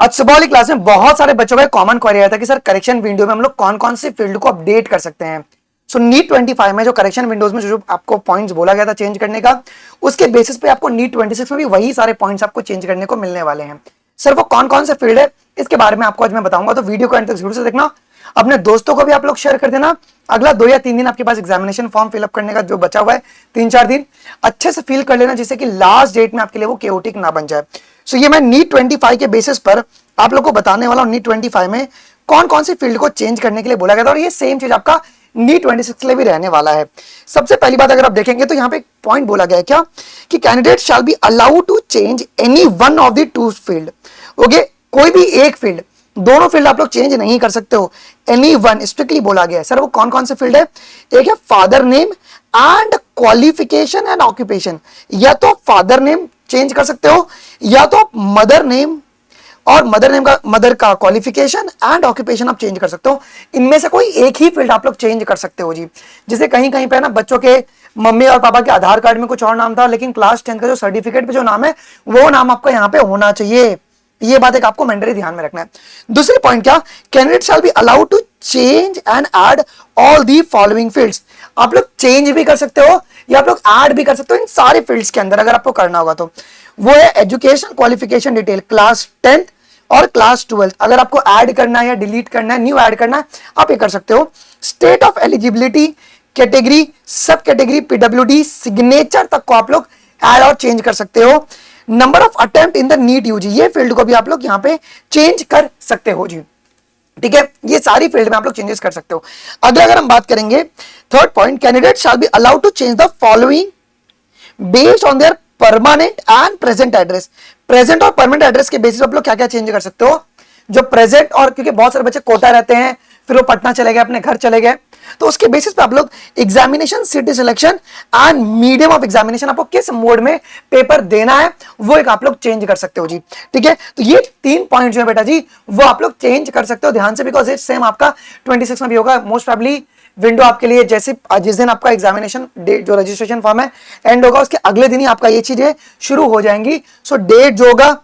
आज सुबह वाली क्लास में बहुत सारे बच्चों का कॉमन क्वेरी आया था कि सर करेक्शन विंडो में हम लोग कौन कौन सी फील्ड को अपडेट कर सकते हैं। सो नीट 25 में जो करेक्शन विंडोज में जो आपको पॉइंट्स बोला गया था चेंज करने का, उसके बेसिस पे आपको नीट 26 में भी वही सारे पॉइंट्स आपको चेंज करने को मिलने वाले हैं। सर वो कौन कौन से फील्ड है इसके बारे में आपको आज मैं बताऊंगा, तो वीडियो को अंत तक जरूर से देखना। अपने दोस्तों को भी आप लोग शेयर कर देना। अगला 2 या 3 दिन आपके पास एग्जामिनेशन फॉर्म फिलअप करने का जो बचा हुआ है, 3-4 दिन अच्छे से फिल कर लेना, जिससे कि लास्ट डेट में आपके लिए वो केओटिक ना बन जाए। सो ये मैं नीट 25 के बेसिस पर आप लोग को बताने वाला हूं नीट 25 में कौन कौन सी फील्ड को चेंज करने के लिए बोला गया था, और ये सेम चीज आपका नीट 26 के लिए भी रहने वाला है। सबसे पहली बात अगर आप देखेंगे तो यहाँ पे एक पॉइंट बोला गया है क्या कि candidate shall be allowed to change any one of the two field. Okay, कोई भी एक फील्ड, दोनों फील्ड आप लोग चेंज नहीं कर सकते हो, एनी वन स्ट्रिक्टली बोला गया है। सर वो कौन कौन से फील्ड है? एक है father name and qualification and occupation. या तो फादर नेम चेंज कर सकते हो, या तो आप मदर नेम और मदर का क्वालिफिकेशन एंड ऑक्यूपेशन आप चेंज कर सकते हो। इनमें से कोई एक ही फील्ड आप लोग चेंज कर सकते हो जी। जैसे कहीं कहीं पे ना बच्चों के मम्मी और पापा के आधार कार्ड में कुछ और नाम था, लेकिन क्लास 10 का जो सर्टिफिकेट पे जो नाम है वो नाम आपका यहाँ पे होना चाहिए। ये बात एक आपको मैंडेटरी ध्यान में रखना है। दूसरी पॉइंट क्या, candidate shall be allowed to change and add all the following fields. आप लोग चेंज भी कर सकते हो या आप लोग ऐड भी कर सकते हो इन सारे फील्ड्स के अंदर, अगर आपको करना होगा तो। वो है education qualification detail class 10th और क्लास 12th। अगर आपको ऐड करना है या डिलीट करना है, न्यू ऐड करना है, आप ये कर सकते हो। स्टेट ऑफ एलिजिबिलिटी, कैटेगरी, सब कैटेगरी, पीडब्ल्यूडी, सिग्नेचर तक को आप लोग ऐड और चेंज कर सकते हो। Number of attempt in the NEET UG, ये फील्ड को भी आप लोग यहाँ पे चेंज कर सकते हो जी। ठीक है, ये सारी फील्ड में आप लोग चेंजेस कर सकते हो। अगला अगर हम बात करेंगे third point, candidate shall be allowed to change the following based on their permanent and present address. Present और परमानेंट एड्रेस के बेसिस आप लोग क्या क्या चेंज कर सकते हो? जो प्रेजेंट, और क्योंकि बहुत सारे बच्चे कोटा रहते हैं, फिर वो पटना चले गए, अपने घर चले गए, तो उसके बेसिस पे आप लोग examination city selection and medium of examination, आपको किस मोड में पेपर देना है वो एक आप लोग चेंज कर सकते हो जी। ठीक है, तो ये 3 पॉइंट जो है बेटा जी वो आप लोग चेंज कर सकते हो ध्यान से, बिकॉज इट सेम आपका 26 में भी होगा। मोस्ट प्रोबेबली विंडो आपके लिए जैसे जिस दिन आपका एग्जामिनेशन डेट जो रजिस्ट्रेशन फॉर्म है एंड होगा, उसके अगले दिन ही आपका ये चीजें शुरू हो जाएंगी। सो डेट जो होगा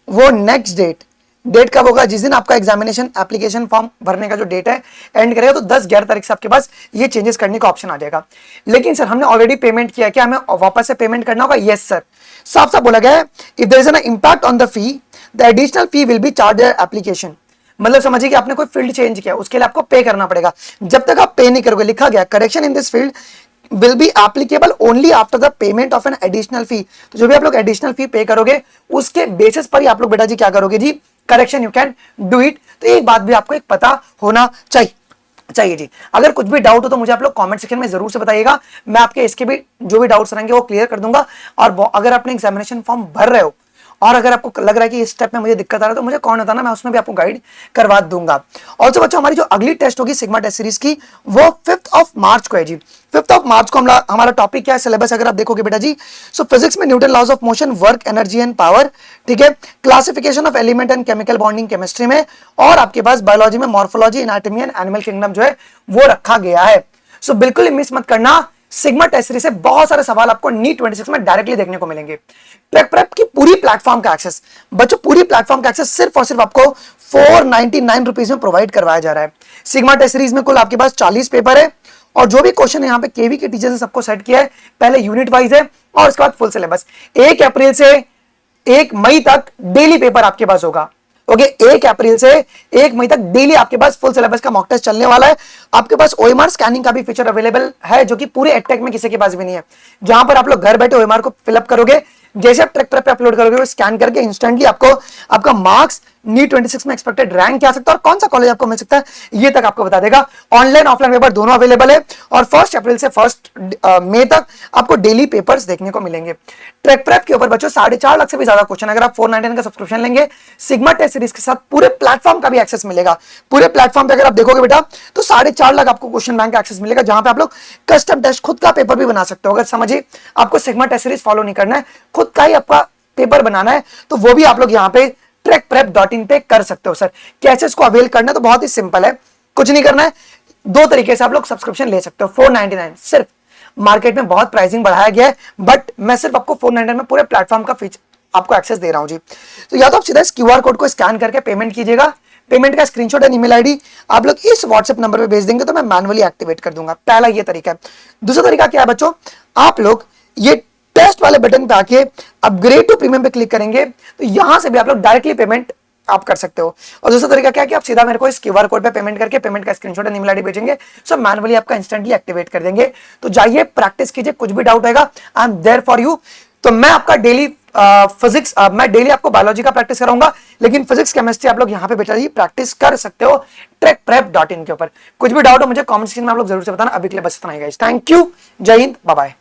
वो नेक्स्ट डेट कब होगा? जिस दिन आपका एग्जामिनेशन एप्लीकेशन फॉर्म भरने का जो डेट है एंड करेगा, तो 10-11 तारीख से आपके पास ये चेंजेस करने का ऑप्शन आ जाएगा। लेकिन सर हमने ऑलरेडी पेमेंट किया, क्या हमें वापस से पेमेंट करना होगा? यस सर, साफ साफ बोला गया है, if there is an impact on the fee the additional fee will be charge application. मतलब समझिए कि आपने कोई फील्ड चेंज किया, उसके लिए आपको पे करना पड़ेगा। जब तक आप पे नहीं करोगे, लिखा गया correction in this field will be applicable only after the payment of an additional fee। तो जो भी आप लोग एडिशनल फी पे करोगे उसके बेसिस पर ही आप लोग बेटा जी क्या करोगे जी, correction you can do it. तो एक बात भी आपको एक पता होना चाहिए जी। अगर कुछ भी डाउट हो तो मुझे आप लोग कमेंट सेक्शन में जरूर से बताइएगा, मैं आपके इसके भी जो भी डाउट्स रहेंगे वो क्लियर कर दूंगा। और अगर आपने एग्जामिनेशन फॉर्म भर रहे हो और अगर आपको लग रहा है कि इस स्टेप में मुझे दिक्कत आ रहा है, तो मुझे कौन बताना, मैं उसमें भी आपको गाइड करवा दूंगा। और जो बच्चों हमारी जो अगली टेस्ट होगी सिग्मा टेस्ट सीरीज की, वो 5 मार्च को है जी। 5 मार्च को हमारा टॉपिक क्या है, सिलेबस अगर आप देखोगे बेटा जी, सो फिजिक्स में Newton laws of motion, work, energy and power. ठीक है, classification of element and chemical bonding chemistry में, और आपके पास बायोलॉजी में morphology, anatomy and animal kingdom जो है वो रखा गया है। सो बिल्कुल मिस मत करना, सिग्मा टेस्ट सीरीज से बहुत सारे सवाल आपको नीट 26 में डायरेक्टली देखने को मिलेंगे। ट्रैक प्रेप की पूरी प्लेटफॉर्म का एक्सेस, बच्चों पूरी प्लेटफॉर्म का एक्सेस सिर्फ और सिर्फ आपको 499 रुपीज में प्रोवाइड करवाया जा रहा है। सिग्मा टेस्ट सीरीज में कुल आपके पास 40 पेपर है, और जो भी क्वेश्चन यहाँ पे केवी के टीचर ने सबको सेट किया है, पहले यूनिट वाइज है और उसके बाद फुल सिलेबस। 1 अप्रैल से 1 मई तक डेली पेपर आपके पास होगा। ओके, 1 अप्रैल से 1 मई तक डेली आपके पास फुल सिलेबस का मॉक टेस्ट चलने वाला है। आपके पास ओएमआर स्कैनिंग का भी फीचर अवेलेबल है, जो कि पूरे एडटेक में किसी के पास भी नहीं है, जहां पर आप लोग घर बैठे ओएमआर को फिलअप करोगे, जैसे आप ट्रैक प्रेप पे अपलोड करोगे, वो स्कैन करके इंस्टेंटली आपको आपका मार्क्स, नीट 26 में एक्सपेक्टेड रैंक क्या आ सकता है और कौन सा कॉलेज आपको मिल सकता है, ये तक आपको बता देगा। ऑनलाइन ऑफलाइन पेपर दोनों अवेलेबल है, और 1 अप्रैल से 1 मई तक आपको डेली पेपर्स देखने को मिलेंगे। ट्रैक प्रेप के ऊपर बच्चों 4.5 लाख से भी ज्यादा क्वेश्चन, अगर आप 499 का सब्सक्रिप्शन लेंगे सिग्मा टेस्ट सीरीज के साथ पूरे प्लेटफॉर्म का भी एक्सेस मिलेगा। पूरे प्लेटफॉर्म पे अगर आप देखोगे बेटा तो 4.5 लाख आपको क्वेश्चन बैंक का एक्सेस मिलेगा, जहां पे आप लोग कस्टम टेस्ट खुद का पेपर भी बना सकते हो। अगर समझिए आपको सिग्मा टेस्ट सीरीज फॉलो नहीं करना है, खुद का ही आपका पेपर बनाना है, तो वो भी आप लोग यहाँ पे trackprep.in पे कर सकते हो। सर कैसे इसको अवेल करना है, तो बहुत ही सिंपल है, कुछ नहीं करना है। 2 तरीके से आप लोग सब्सक्रिप्शन ले सकते हो। 499 सिर्फ, मार्केट में बहुत प्राइसिंग बढ़ाया गया है, बट मैं सिर्फ आपको 499 में पूरे प्लेटफॉर्म का फीचर आपको एक्सेस दे रहा हूं जी। तो या तो आप सीधा इस क्यूआर कोड को स्कैन करके पेमेंट कीजिएगा, पेमेंट का स्क्रीनशॉट एंड ईमेल आईडी आप लोग इस व्हाट्सएप नंबर पे भेज देंगे तो मैं मैनुअली एक्टिवेट कर दूंगा। पहला ये तरीका है। दूसरा तरीका क्या है बच्चों, आप लोग ये टेस्ट वाले बटन पे आके अपग्रेड टू प्रीमियम पे क्लिक करेंगे तो यहां से भी आप लोग डायरेक्टली पेमेंट आप कर सकते हो। और दूसरा तरीका क्या है कि आप सीधा मेरे को इस क्यूआर कोड पे पेमेंट करके पेमेंट का स्क्रीनशॉट एंड ईमेल आईडी भेजेंगे, सो मैनुअली आपका इंस्टेंटली एक्टिवेट कर देंगे। तो जाइए प्रैक्टिस कीजिए, कुछ भी डाउट आएगा I am there for you. तो मैं आपका डेली फिजिक्स मैं डेली आपको बायोलॉजी का प्रैक्टिस कराऊंगा, लेकिन फिजिक्स केमिस्ट्री आप लोग यहाँ पे बेटा जी प्रैक्टिस कर सकते हो ट्रैकprep.in के ऊपर। कुछ भी डाउट हो मुझे कमेंट सेक्शन में आप लोग जरूर से बताना। अभी के लिए बस इतना ही गाइस, थैंक यू, जय हिंद, बाय बाय।